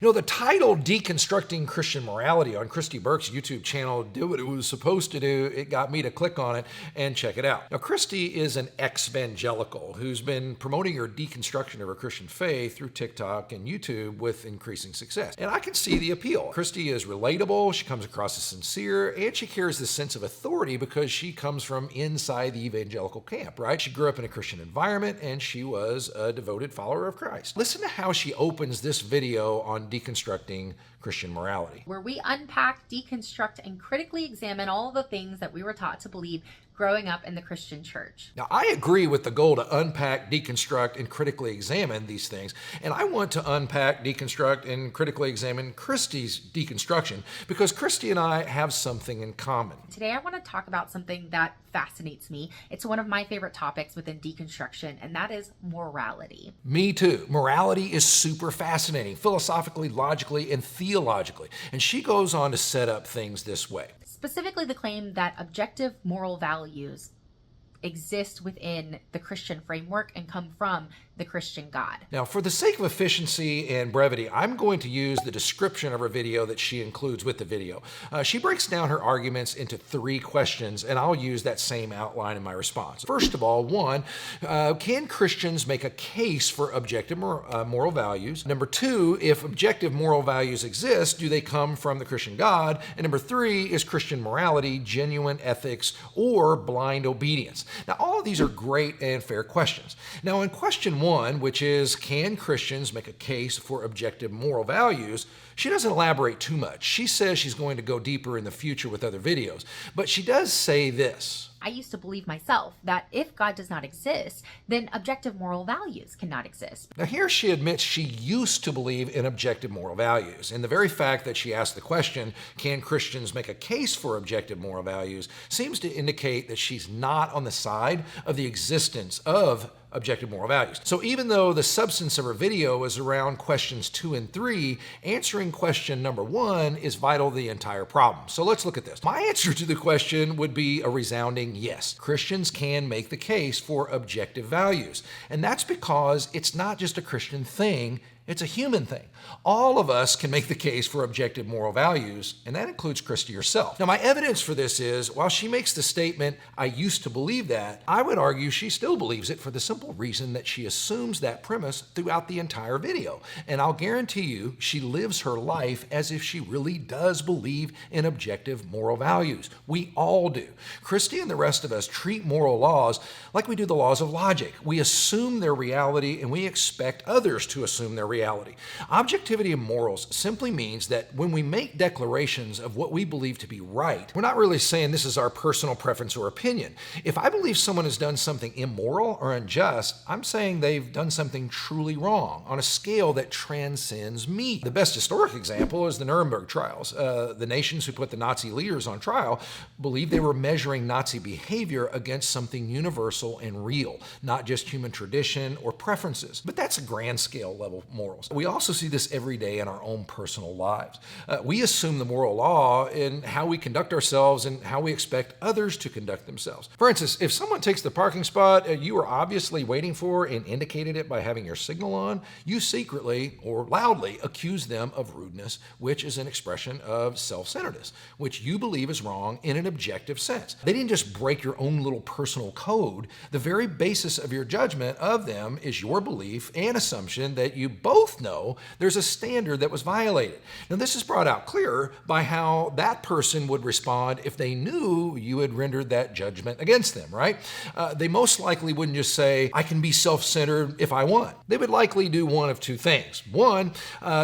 You know, the title Deconstructing Christian Morality on Kristi Burke's YouTube channel did what it was supposed to do. It got me to click on it and check it out. Now, Kristi is an ex-evangelical who's been promoting her deconstruction of her Christian faith through TikTok and YouTube with increasing success. And I can see the appeal. Kristi is relatable, she comes across as sincere, and she carries this sense of authority because she comes from inside the evangelical camp, right? She grew up in a Christian environment and she was a devoted follower of Christ. Listen to how she opens this video on deconstructing Christian morality, where we unpack, deconstruct, and critically examine all the things that we were taught to believe growing up in the Christian church. Now, I agree with the goal to unpack, deconstruct, and critically examine these things, and I want to unpack, deconstruct, and critically examine Kristi's deconstruction because Kristi and I have something in common. Today, I want to talk about something that fascinates me. It's one of my favorite topics within deconstruction, and that is morality. Me too. Morality is super fascinating, philosophically, logically, and theologically, and she goes on to set up things this way. Specifically, the claim that objective moral values exist within the Christian framework and come from the Christian God. Now, for the sake of efficiency and brevity, I'm going to use the description of her video that she includes with the video. She breaks down her arguments into 3 questions, and I'll use that same outline in my response. First of all, 1, can Christians make a case for objective moral values? Number 2, if objective moral values exist, do they come from the Christian God? And number 3, is Christian morality genuine ethics or blind obedience? Now, all of these are great and fair questions. Now, in question 1, which is, can Christians make a case for objective moral values? She doesn't elaborate too much. She says she's going to go deeper in the future with other videos, but she does say this. I used to believe myself that if God does not exist, then objective moral values cannot exist. Now here she admits she used to believe in objective moral values. And the very fact that she asked the question, can Christians make a case for objective moral values, seems to indicate that she's not on the side of the existence of objective moral values. So even though the substance of her video is around questions 2 and 3, answering question number 1 is vital to the entire problem. So let's look at this. My answer to the question would be a resounding yes. Christians can make the case for objective values. And that's because it's not just a Christian thing, it's a human thing. All of us can make the case for objective moral values, and that includes Kristi herself. Now, my evidence for this is, while she makes the statement, I used to believe that, I would argue she still believes it for the simple reason that she assumes that premise throughout the entire video. And I'll guarantee you, she lives her life as if she really does believe in objective moral values. We all do. Kristi and the rest of us treat moral laws like we do the laws of logic. We assume their reality, and we expect others to assume their reality. Objectivity in morals simply means that when we make declarations of what we believe to be right, we're not really saying this is our personal preference or opinion. If I believe someone has done something immoral or unjust, I'm saying they've done something truly wrong on a scale that transcends me. The best historic example is the Nuremberg trials. The nations who put the Nazi leaders on trial believed they were measuring Nazi behavior against something universal and real, not just human tradition or preferences. But that's a grand scale level morals. We also see this every day in our own personal lives. We assume the moral law in how we conduct ourselves and how we expect others to conduct themselves. For instance, if someone takes the parking spot you are obviously waiting for and indicated it by having your signal on, you secretly or loudly accuse them of rudeness, which is an expression of self-centeredness, which you believe is wrong in an objective sense. They didn't just break your own little personal code. The very basis of your judgment of them is your belief and assumption that you both know there's a standard that was violated. Now, this is brought out clearer by how that person would respond if they knew you had rendered that judgment against them, right? They most likely wouldn't just say, I can be self-centered if I want. They would likely do one of 2 things. 1,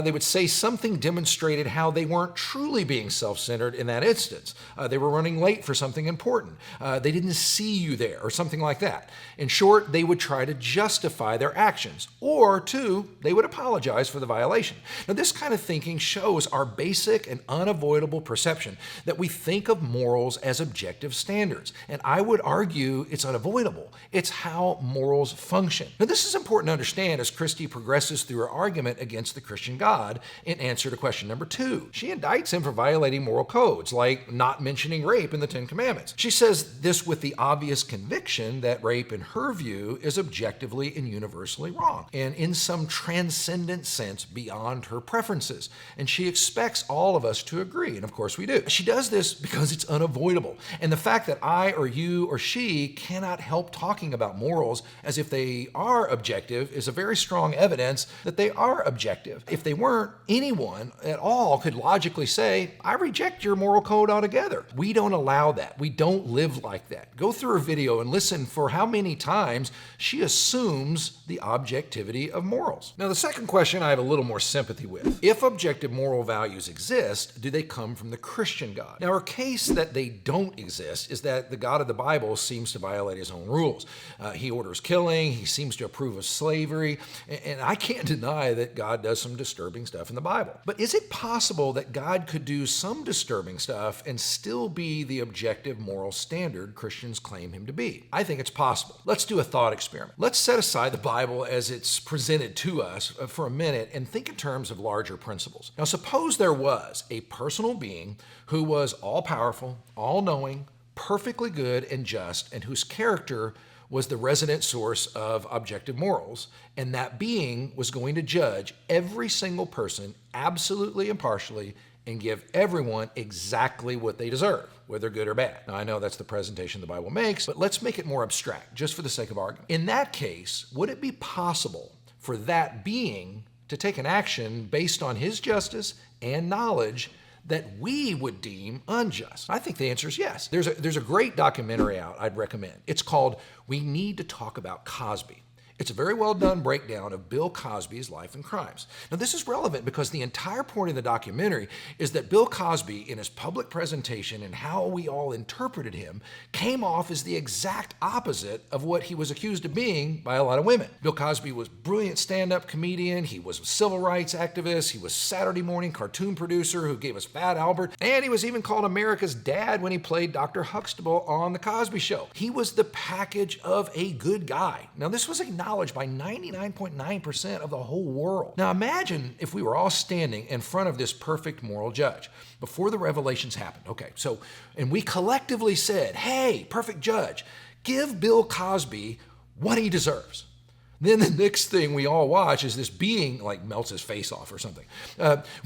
they would say something demonstrated how they weren't truly being self-centered in that instance. They were running late for something important. They didn't see you there or something like that. In short, they would try to justify their actions. Or 2, they would apologize for the violation. Now, this kind of thinking shows our basic and unavoidable perception that we think of morals as objective standards. And I would argue it's unavoidable. It's how morals function. Now, this is important to understand as Kristi progresses through her argument against the Christian God in answer to question number 2. She indicts him for violating moral codes, like not mentioning rape in the 10 Commandments. She says this with the obvious conviction that rape, in her view, is objectively and universally wrong. And in some transcendent transcendent sense beyond her preferences, and she expects all of us to agree, and of course we do. She does this because it's unavoidable, and the fact that I or you or she cannot help talking about morals as if they are objective is a very strong evidence that they are objective. If they weren't, anyone at all could logically say, I reject your moral code altogether. We don't allow that. We don't live like that. Go through her video and listen for how many times she assumes the objectivity of morals. Now, the second question I have a little more sympathy with. If objective moral values exist, do they come from the Christian God? Now, her case that they don't exist is that the God of the Bible seems to violate his own rules. He orders killing, he seems to approve of slavery, and I can't deny that God does some disturbing stuff in the Bible. But is it possible that God could do some disturbing stuff and still be the objective moral standard Christians claim him to be? I think it's possible. Let's do a thought experiment. Let's set aside the Bible as it's presented to us for a minute and think in terms of larger principles. Now, suppose there was a personal being who was all-powerful, all-knowing, perfectly good and just, and whose character was the resident source of objective morals, and that being was going to judge every single person absolutely impartially and give everyone exactly what they deserve, whether good or bad. Now, I know that's the presentation the Bible makes, but let's make it more abstract, just for the sake of argument. In that case, would it be possible for that being to take an action based on his justice and knowledge that we would deem unjust? I think the answer is yes. There's a great documentary out I'd recommend. It's called We Need to Talk About Cosby. It's a very well done breakdown of Bill Cosby's life and crimes. Now, this is relevant because the entire point of the documentary is that Bill Cosby, in his public presentation and how we all interpreted him, came off as the exact opposite of what he was accused of being by a lot of women. Bill Cosby was a brilliant stand-up comedian, he was a civil rights activist, he was a Saturday morning cartoon producer who gave us Fat Albert, and he was even called America's dad when he played Dr. Huxtable on The Cosby Show. He was the package of a good guy. Now, this was acknowledged by 99.9% of the whole world. Now imagine if we were all standing in front of this perfect moral judge before the revelations happened. Okay, and we collectively said, hey, perfect judge, give Bill Cosby what he deserves. Then the next thing we all watch is this being like melts his face off or something.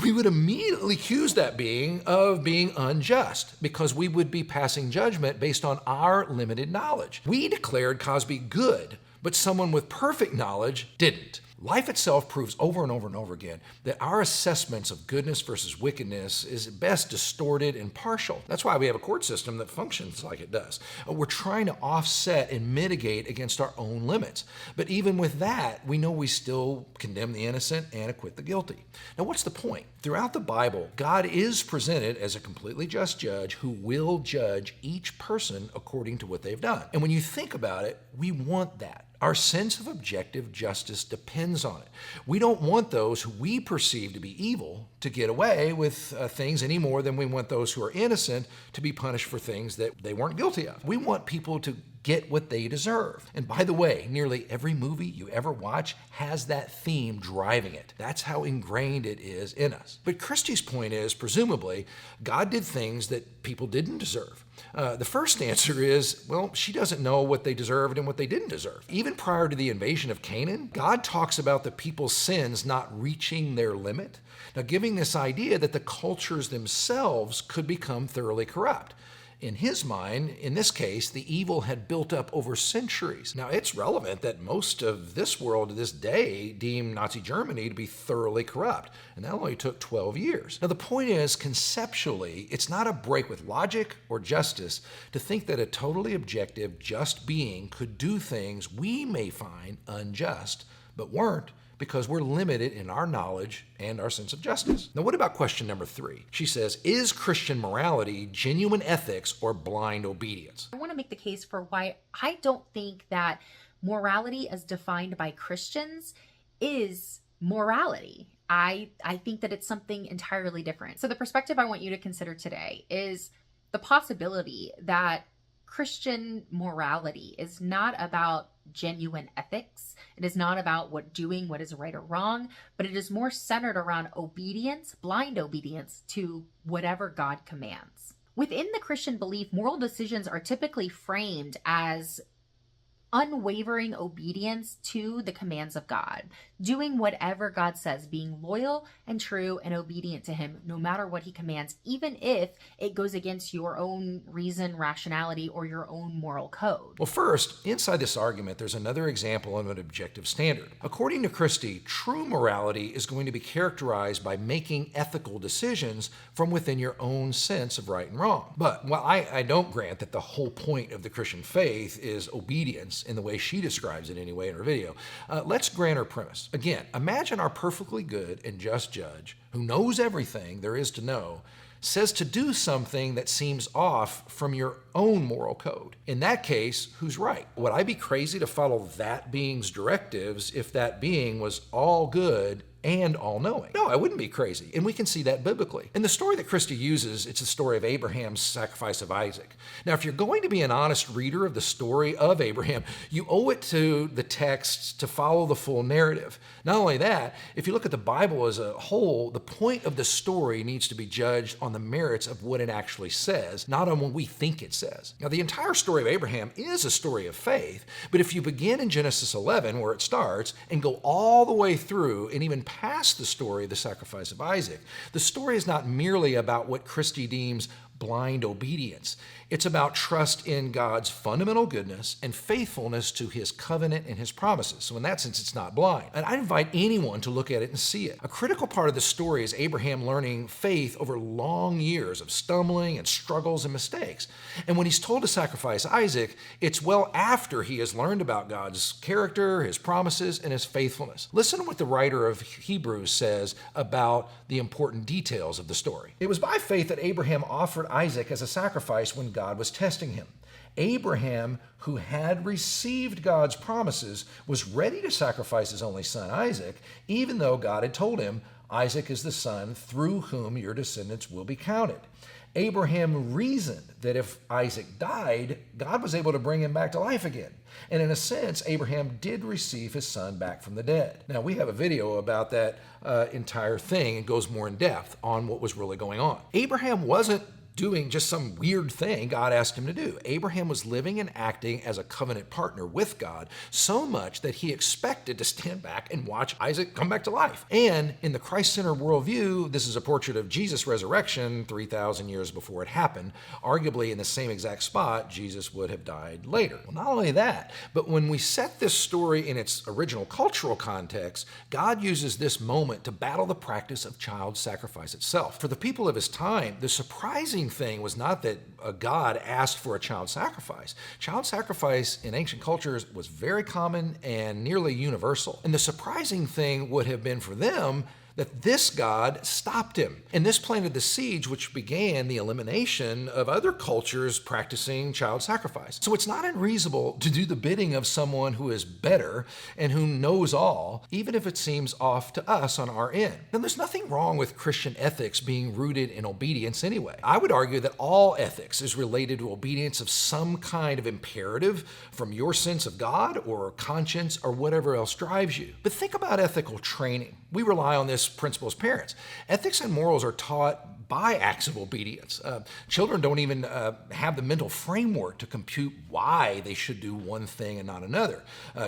We would immediately accuse that being of being unjust because we would be passing judgment based on our limited knowledge. We declared Cosby good, but someone with perfect knowledge didn't. Life itself proves over and over and over again that our assessments of goodness versus wickedness is at best distorted and partial. That's why we have a court system that functions like it does. We're trying to offset and mitigate against our own limits. But even with that, we know we still condemn the innocent and acquit the guilty. Now, what's the point? Throughout the Bible, God is presented as a completely just judge who will judge each person according to what they've done. And when you think about it, we want that. Our sense of objective justice depends on it. We don't want those who we perceive to be evil to get away with things any more than we want those who are innocent to be punished for things that they weren't guilty of. We want people to get what they deserve. And by the way, nearly every movie you ever watch has that theme driving it. That's how ingrained it is in us. But Kristi's point is, presumably, God did things that people didn't deserve. The first answer is, well, she doesn't know what they deserved and what they didn't deserve. Even prior to the invasion of Canaan, God talks about the people's sins not reaching their limit. Now, giving this idea that the cultures themselves could become thoroughly corrupt. In his mind, in this case, the evil had built up over centuries. Now, it's relevant that most of this world to this day deem Nazi Germany to be thoroughly corrupt, and that only took 12 years. Now, the point is, conceptually, it's not a break with logic or justice to think that a totally objective, just being could do things we may find unjust, but weren't, because we're limited in our knowledge and our sense of justice. Now, what about question number 3? She says, is Christian morality genuine ethics or blind obedience? I want to make the case for why I don't think that morality as defined by Christians is morality. I think that it's something entirely different. So the perspective I want you to consider today is the possibility that Christian morality is not about genuine ethics. It is not about doing what is right or wrong, but it is more centered around obedience, blind obedience to whatever God commands. Within the Christian belief, moral decisions are typically framed as unwavering obedience to the commands of God, doing whatever God says, being loyal and true and obedient to him, no matter what he commands, even if it goes against your own reason, rationality, or your own moral code. Well, first, inside this argument, there's another example of an objective standard. According to Kristi, true morality is going to be characterized by making ethical decisions from within your own sense of right and wrong. But while I don't grant that the whole point of the Christian faith is obedience in the way she describes it anyway in her video, let's grant her premise. Again, imagine our perfectly good and just judge who knows everything there is to know says to do something that seems off from your own moral code. In that case, who's right? Would I be crazy to follow that being's directives if that being was all good and all-knowing? No, I wouldn't be crazy, and we can see that biblically. In the story that Kristi uses, it's the story of Abraham's sacrifice of Isaac. Now, if you're going to be an honest reader of the story of Abraham, you owe it to the texts to follow the full narrative. Not only that, if you look at the Bible as a whole, the point of the story needs to be judged on the merits of what it actually says, not on what we think it says. Now, the entire story of Abraham is a story of faith, but if you begin in Genesis 11, where it starts, and go all the way through and even past the story of the sacrifice of Isaac, the story is not merely about what Kristi deems blind obedience. It's about trust in God's fundamental goodness and faithfulness to his covenant and his promises. So in that sense, it's not blind. And I invite anyone to look at it and see it. A critical part of the story is Abraham learning faith over long years of stumbling and struggles and mistakes. And when he's told to sacrifice Isaac, it's well after he has learned about God's character, his promises, and his faithfulness. Listen to what the writer of Hebrews says about the important details of the story. It was by faith that Abraham offered Isaac as a sacrifice when God was testing him. Abraham, who had received God's promises, was ready to sacrifice his only son Isaac, even though God had told him, Isaac is the son through whom your descendants will be counted. Abraham reasoned that if Isaac died, God was able to bring him back to life again. And in a sense, Abraham did receive his son back from the dead. Now, we have a video about that entire thing. It goes more in depth on what was really going on. Abraham wasn't doing just some weird thing God asked him to do. Abraham was living and acting as a covenant partner with God so much that he expected to stand back and watch Isaac come back to life. And in the Christ-centered worldview, this is a portrait of Jesus' resurrection 3,000 years before it happened. Arguably in the same exact spot, Jesus would have died later. Well, not only that, but when we set this story in its original cultural context, God uses this moment to battle the practice of child sacrifice itself. For the people of his time, the surprising thing was not that a God asked for a child sacrifice. Child sacrifice in ancient cultures was very common and nearly universal. And the surprising thing would have been for them that this God stopped him. And this planted the siege which began the elimination of other cultures practicing child sacrifice. So it's not unreasonable to do the bidding of someone who is better and who knows all, even if it seems off to us on our end. And there's nothing wrong with Christian ethics being rooted in obedience anyway. I would argue that all ethics is related to obedience of some kind of imperative from your sense of God or conscience or whatever else drives you. But think about ethical training. We rely on this principle as parents. Ethics and morals are taught by acts of obedience. Children don't even have the mental framework to compute why they should do one thing and not another.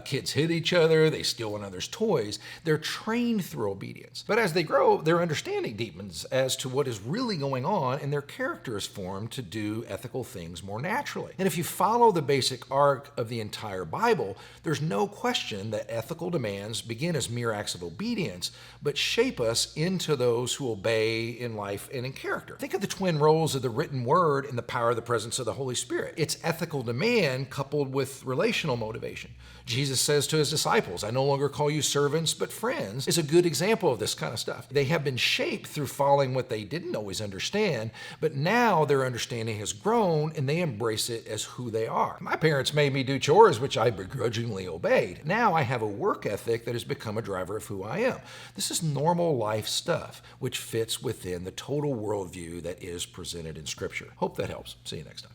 Kids hit each other, they steal one another's toys. They're trained through obedience. But as they grow, their understanding deepens as to what is really going on, and their character is formed to do ethical things more naturally. And if you follow the basic arc of the entire Bible, there's no question that ethical demands begin as mere acts of obedience, but shape us into those who obey in life and in character. Think of the twin roles of the written word and the power of the presence of the Holy Spirit. It's ethical demand coupled with relational motivation. Jesus says to his disciples, I no longer call you servants, but friends, is a good example of this kind of stuff. They have been shaped through following what they didn't always understand, but now their understanding has grown and they embrace it as who they are. My parents made me do chores, which I begrudgingly obeyed. Now I have a work ethic that has become a driver of who I am. This is normal life stuff, which fits within the total worldview that is presented in Scripture. Hope that helps. See you next time.